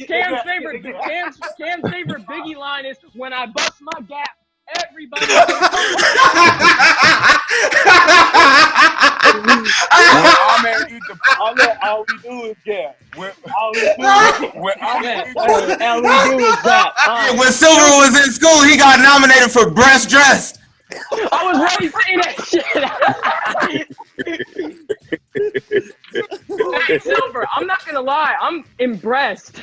Cam's favorite Biggie line is, "When I bust my gap, everybody." All we do is gap. All we do is gap. When Silver was in school, he got nominated for Best Dressed. I was ready to say that shit. Hey, Silver, I'm not gonna lie, I'm impressed.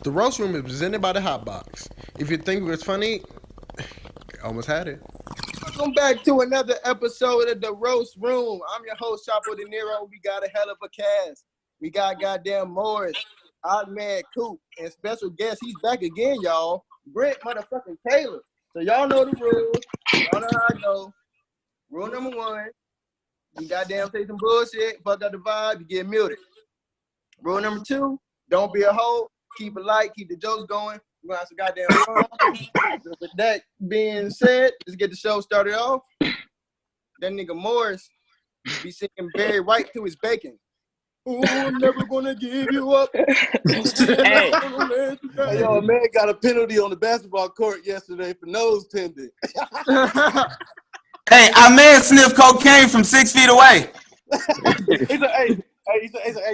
The roast room is presented by the Hot Box. If you think it was funny, almost had it. Welcome back to another episode of the Roast Room. I'm your host, Chapo De Niro. We got a hell of a cast. We got goddamn Morris, Odd Man Coop, and special guest. He's back again, y'all. Brent motherfucking Taylor. So y'all know the rules. Y'all know how I go. Rule number 1, you goddamn say some bullshit, fuck up the vibe, you get muted. Rule number 2, don't be a hoe, keep it light, keep the jokes going. We're gonna have some goddamn fun. With that being said, let's get the show started off. That nigga Morris be singing Barry White to his bacon. Ooh, I'm never gonna give you up. Hey. Hey, yo, man got a penalty on the basketball court yesterday for nose tendon. Hey, I man sniffed cocaine from 6 feet away. He said, hey,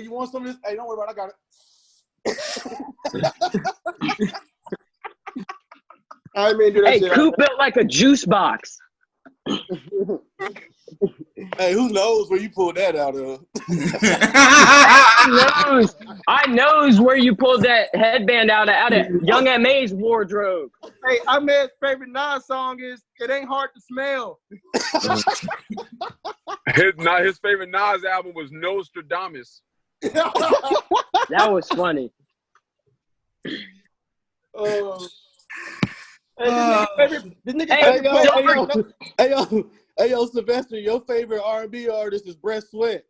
you want some of this? Hey, don't worry about it, I got it. I mean, do that Hey, shit. Coop built like a juice box. Hey, who knows where you pulled that out of? I knows where you pulled that headband out of Young M.A.'s wardrobe. Hey, I man's favorite Nas song is "It Ain't Hard to Smell." His favorite Nas album was Nostradamus. That was funny. Hey, yo, Sylvester, your favorite R&B artist is Brent Sweat.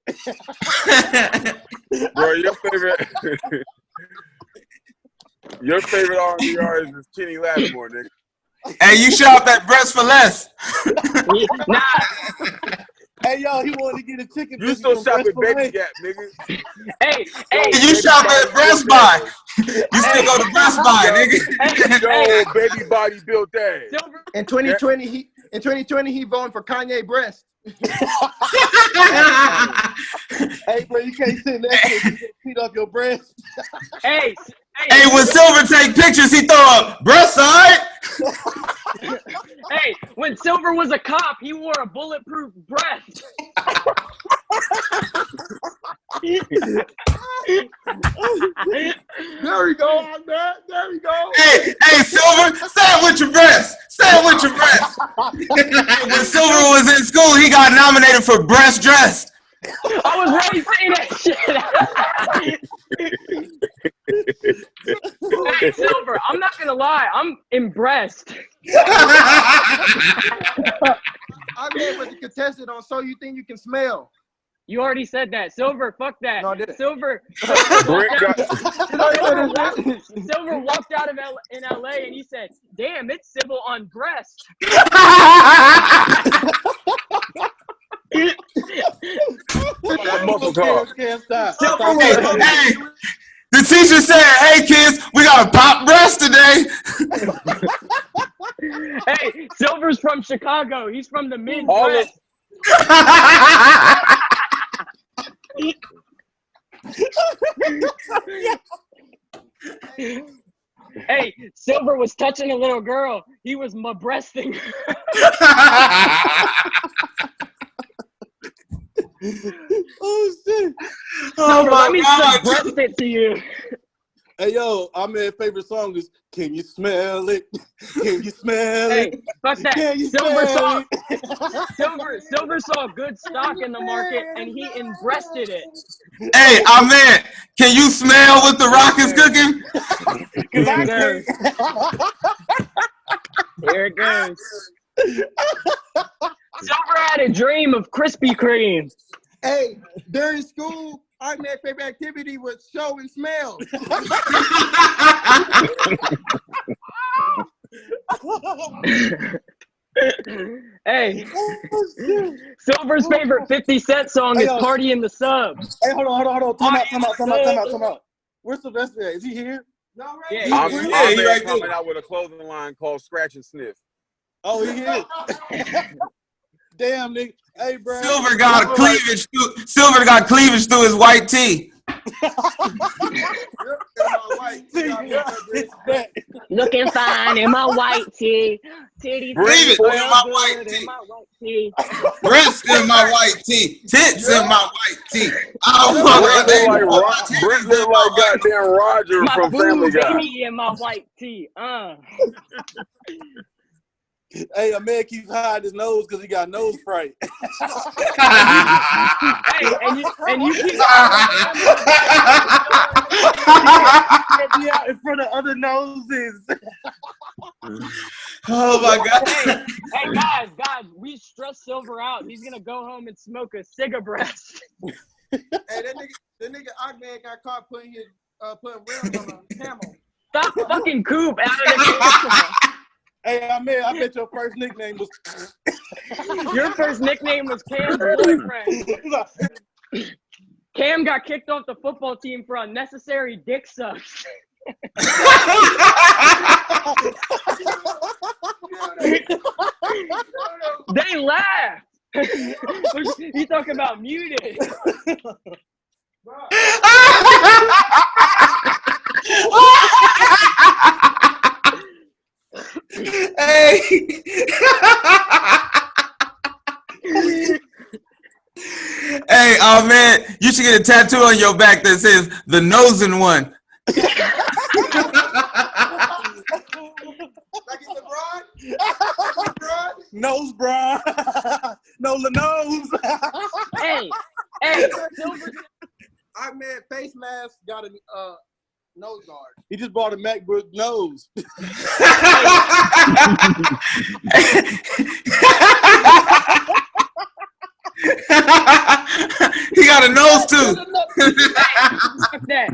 Bro, your favorite R&B artist is Kenny Lattimore, nigga. Hey, you shop at Breast for Less. Nah. Hey, yo, he wanted to get a chicken. You still shop at Baby Gap, nigga. Hey, You shop at Breast Buy. You still go to Breast Buy, nigga. Yo, baby body built that. In 2020, he voted for Kanye Breast. Hey, bro, you can't sit next to him. Feet off your breast. Hey, when Silver take pictures, he throw up breast side. Hey, when Silver was a cop, he wore a bulletproof breast. There we go. There we go. Hey, Silver, say it with your breast. Say it with your breast. When Silver was in school, he got nominated for Best Dressed. I was ready to say that shit. Hey, Silver, I'm not gonna lie, I'm impressed. I mean, was the contestant on So You Think You Can Smell? You already said that. Silver, fuck that. No, I didn't. Silver walked out of in LA and he said, "Damn, it's civil on breast." Can't stop. Hey, the teacher said, "Hey kids, we got a pop breast today." Hey, Silver's from Chicago. He's from the Midwest. Hey, Silver was touching a little girl. He was breasting her. Oh, shit. Oh my Let me God. breast it to you. Hey, yo, our man's favorite song is "Can You Smell It? Can You Smell Hey, It? fuck that. Can you Silver smell Silver saw good stock in the market and he breasted it. Hey, man, can you smell what the Rock is cooking? Here it goes. Here it goes. Silver had a dream of Krispy Kreme. Hey, during school, our man's favorite activity was show and smell. Hey, Silver's favorite 50 Cent song is "Party in the Sub." Hey, hold on. Time out. Where's Sylvester at? Is he here? No, right. Yeah, I'm he's right coming there. out with a clothing line called Scratch and Sniff. Oh, he here. Damn, nigga. Hey, bro. Silver got cleavage through his white tee. looking fine in my white tee. Titties Cleavage so in my good white in tee. my white tee. Breasts in my white tee. Tits in my white tee. Brent look like goddamn Roger My from Family boo Guy. baby in my white tee. Hey, a man keeps hiding his nose because he got nose fright. Hey, and you keep Be out in front of other noses. Oh my God. Hey, guys, we stressed Silver out. He's gonna go home and smoke a cigarette. Hey, that nigga Ogman got caught putting rims on a camel. Stop fucking Coop out of the Hey, I bet your first nickname was. Your first nickname was Cam's boyfriend. Cam got kicked off the football team for unnecessary dick sucks. They laughed. You talking about muted? Hey. Hey, oh man, you should get a tattoo on your back that says the nosing one. Like it's LeBron? Nose bra. No, the nose. Hey, Silver. Ogman face mask got a nose guard. He just bought a MacBook nose. He got a nose too. Fuck that.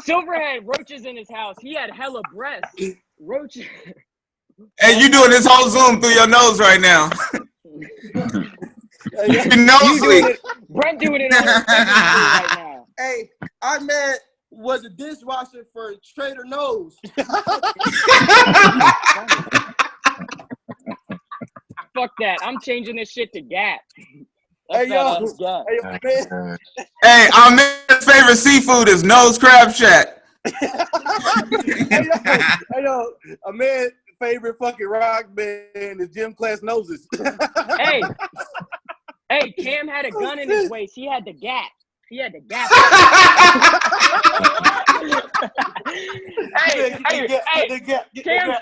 Silver had roaches in his house. He had hella breasts. Roaches. Hey, you doing this whole Zoom through your nose right now. Your nose leak. Brent doing it on his right now. Hey, Ogman was a dishwasher for Trader Nose. Fuck that. I'm changing this shit to Gap. Hey, yo. Gap. Hey, man. Hey, our man's favorite seafood is Nose Crab Shack. Hey, yo. A man's favorite fucking rock band is Gym Class Noses. Hey, Cam had a gun in his waist. He had the Gap. Cam's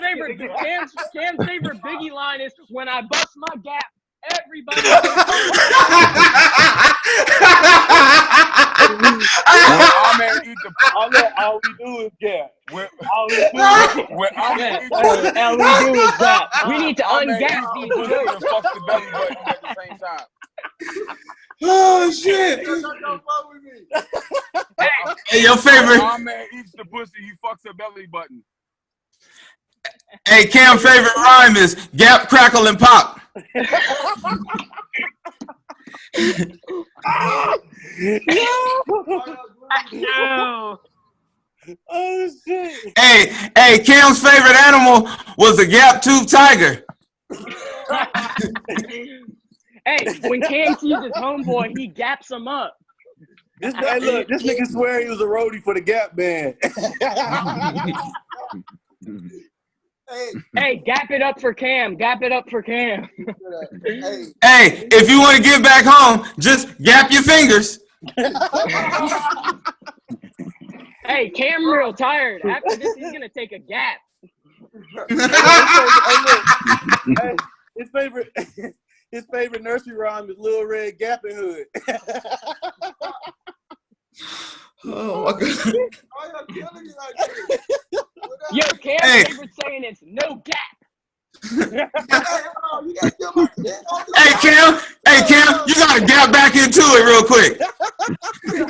favorite Biggie line is when I bust my Gap, everybody. All we do is Gap. All we do is Gap. We need to ungap these jokes. Fuck the belly button at the same time. Oh shit! Hey, your favorite? My man eats the pussy. He fucks a belly button. Hey, Cam's favorite rhyme is Gap, Crackle, and Pop. No. Oh shit! Hey, Cam's favorite animal was a gap-toothed tiger. Hey, when Cam sees his homeboy, he gaps him up. This nigga swear he was a roadie for the Gap band. Hey, gap it up for Cam. Gap it up for Cam. Hey, if you want to get back home, just gap your fingers. Hey, Cam real tired. After this, he's gonna take a gap. Hey, his favorite nursery rhyme is Lil Red Gapping Hood. Oh my God. Yo, Cam's favorite saying is no gap. Hey Cam, you gotta gap back into it real quick.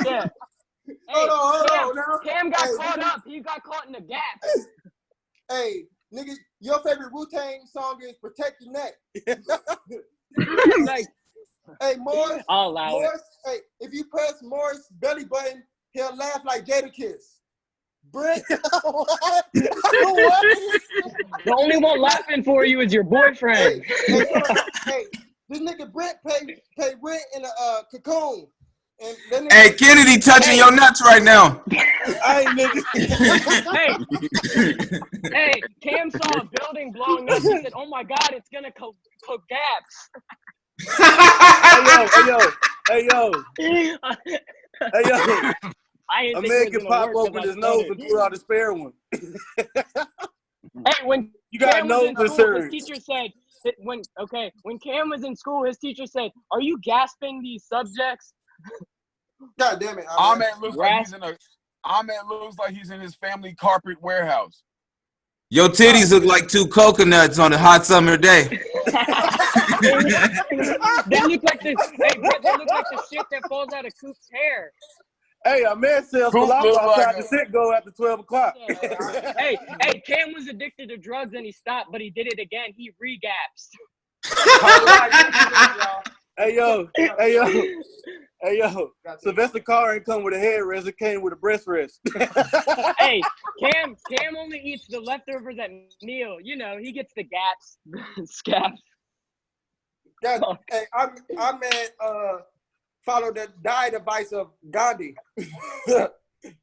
Yeah. Hey, Hold on. Cam got caught up. He got caught in the gap. Hey, Nigga, your favorite Wu-Tang song is Protect Your Neck. Like, Hey, Morris. I'll allow it. Morris, hey, if you press Morris' belly button, he'll laugh like Jadakiss. Brent, what? The only one laughing for you is your boyfriend. Hey, this nigga Brent pay rent in a cocoon. And then Hey, Kennedy touching your nuts right now. I ain't nigga. Hey, Cam saw a building blowing up. He said, "Oh my God, it's gonna collapse." Hey yo. I didn't A think man it was can gonna pop work 'cause open I his nose stuttered. and pull out a spare one. Hey, when You got Cam was nose in school, concerns. his teacher said when Cam was in school, his teacher said, "Are you gasping these subjects?" God damn it. Ahmed looks like he's in his family carpet warehouse. Your titties look like 2 coconuts on a hot summer day. They look like this. Hey, Brett, they look like the shit that falls out of Coop's hair. Hey, a man sells Coop falafel look like outside the sit go after 12 o'clock. Hey, Cam was addicted to drugs and he stopped, but he did it again. He re-gaps. Hey yo. Sylvester Carr ain't come with a headrest, it came with a breast rest. Hey, Cam only eats the leftovers at meal. You know, he gets the gaps, scaps. Yeah, hey, I man follow the diet advice of Gandhi.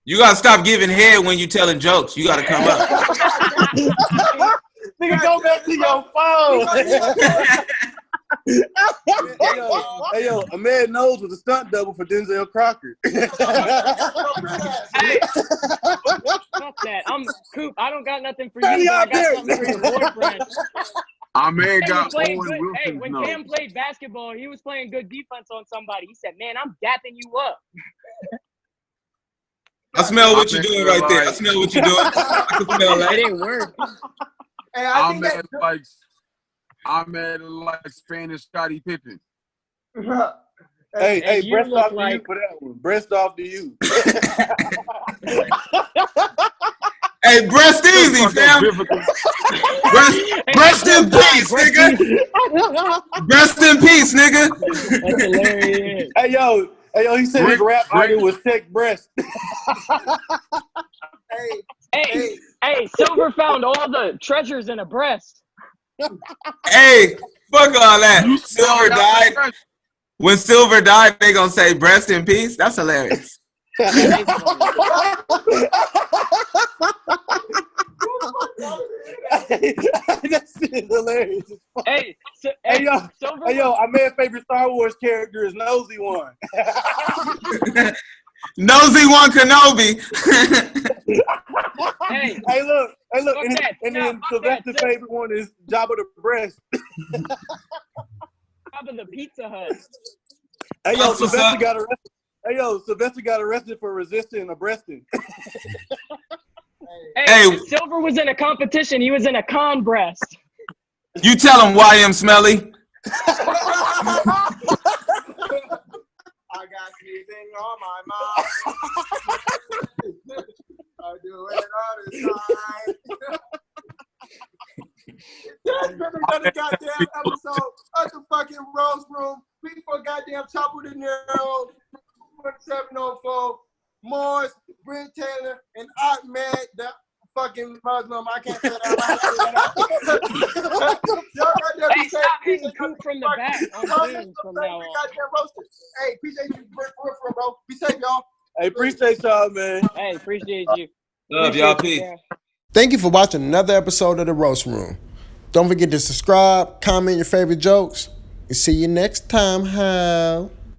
You gotta stop giving head when you telling jokes. You gotta come up. Nigga, go back to your phone. Hey yo, a man knows was a stunt double for Denzel Crocker. Fuck that. I'm Coop. I don't got nothing for you, but I got something for your boyfriend. Ahmed got Hey, Owen Wilson's hey, when nose. Cam played basketball, he was playing good defense on somebody. He said, "Man, I'm dapping you up." I smell what you're doing right there. I smell what you're doing. I can smell It that. didn't work. Hey, I think Ahmed like Spanish Scottie Pippen. Hey, you breast look off to like- you for that one. Breast off to you. Hey, breast easy, fam. Breast in peace, nigga. Breast in peace, nigga. That's hilarious. Hey yo, he said his rap idol was Tech Breast. Hey, Silver found all the treasures in a breast. Hey, fuck all that. Silver died. When Silver died, they gonna say breast in peace. That's hilarious. That's hilarious. Hey, Silver. Yo, our man's favorite Star Wars character is Nosy One. Nosy One Kenobi. Hey, look, and then fuck Sylvester's that. favorite one is Jabba the Breast. top of the Pizza Hut. Hey yo, That's what's Sylvester up. got arrested. Hey yo, Sylvester got arrested for resisting a breasting. Hey. Silver was in a competition. He was in a con breast. You tell him YM Smelly. I got anything on my mind. I do it all the time. That's been another goddamn episode of the fucking Rose Room. We for goddamn Chopper De Niro, 704, Morris, Brent Taylor, and Ahmed, the fucking Muslim. I can't say that. Hey, stop hitting Coop from the back. I'm clean from now on. Hey, appreciate you, Brent, bro. Be safe, y'all. Hey, appreciate y'all, man. Hey, appreciate you. Love y'all. Peace. Thank you for watching another episode of The Roast Room. Don't forget to subscribe, comment your favorite jokes, and see you next time, how?